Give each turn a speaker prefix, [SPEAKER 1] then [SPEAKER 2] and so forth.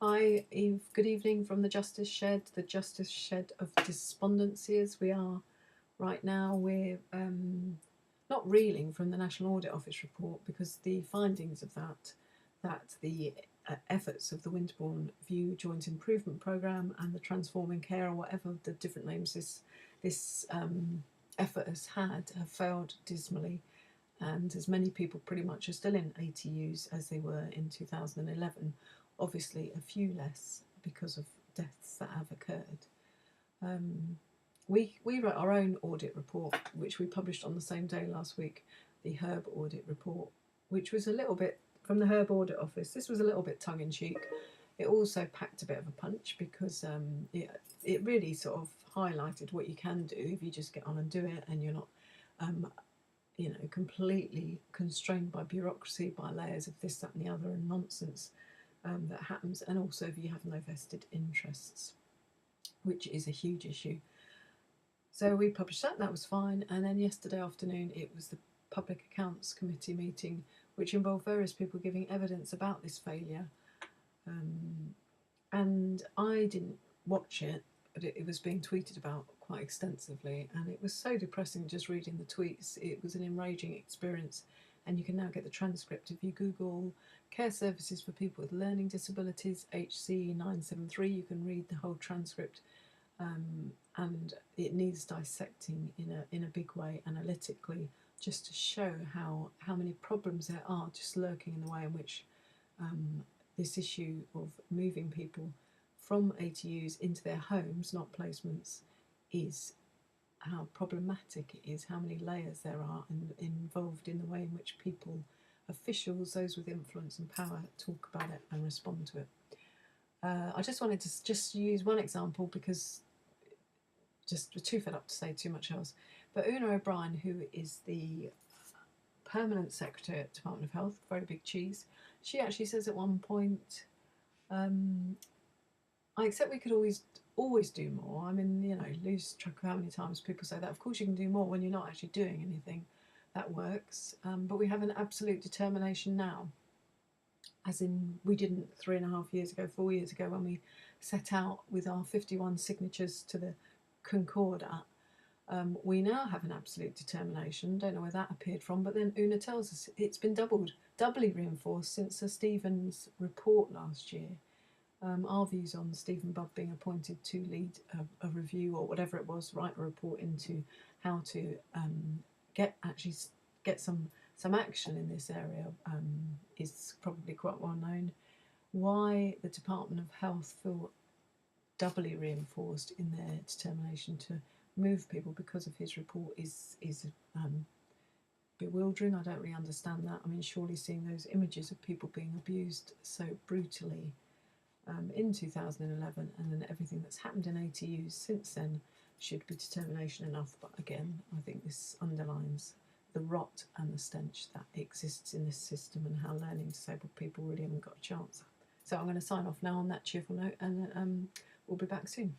[SPEAKER 1] Hi, Eve. Good evening from the Justice Shed of despondency as we are right now. We're not reeling from the National Audit Office report because the findings of that the efforts of the Winterbourne View Joint Improvement Programme and the Transforming Care, or whatever the different names this effort has had, have failed dismally. And as many people pretty much are still in ATUs as they were in 2011, obviously a few less because of deaths that have occurred. We wrote our own audit report, which we published on the same day last week, the Herb audit report, which was a little bit, from the Herb Audit Office, this was a little bit tongue-in-cheek. It also packed a bit of a punch because it really sort of highlighted what you can do if you just get on and do it, and you're not completely constrained by bureaucracy, by layers of this, that and the other and nonsense that happens, and also if you have no vested interests, which is a huge issue. So we published that was fine, and then yesterday afternoon it was the Public Accounts Committee meeting, which involved various people giving evidence about this failure, and I didn't watch it, but it was being tweeted about quite extensively, and it was so depressing just reading the tweets. It was an enraging experience, and you can now get the transcript if you Google Care Services for People with Learning Disabilities HC 973. You can read the whole transcript, and it needs dissecting in a big way, analytically, just to show how many problems there are just lurking in the way in which this issue of moving people from ATUs into their homes, not placements, is how problematic it is, how many layers there are involved in the way in which people, officials, those with influence and power, talk about it and respond to it. I just wanted to just use one example because just too fed up to say too much else. But Una O'Brien, who is the permanent secretary at Department of Health, very big cheese, she actually says at one point, I accept we could always do more. I mean, lose track of how many times people say that. Of course you can do more when you're not actually doing anything that works. But we have an absolute determination now, as in we didn't 3.5 years ago, 4 years ago, when we set out with our 51 signatures to the Concordat. We now have an absolute determination. Don't know where that appeared from, but then Una tells us it's been doubly reinforced since Sir Stephen's report last year. Our views on Stephen Bubb being appointed to lead a review or whatever it was, write a report into how to get some action in this area is probably quite well known. Why the Department of Health feel doubly reinforced in their determination to move people because of his report is bewildering. I don't really understand that. I mean, surely seeing those images of people being abused so brutally in 2011, and then everything that's happened in ATUs since then, should be determination enough. But again, I think this underlines the rot and the stench that exists in this system, and how learning disabled people really haven't got a chance. So I'm going to sign off now on that cheerful note, and we'll be back soon.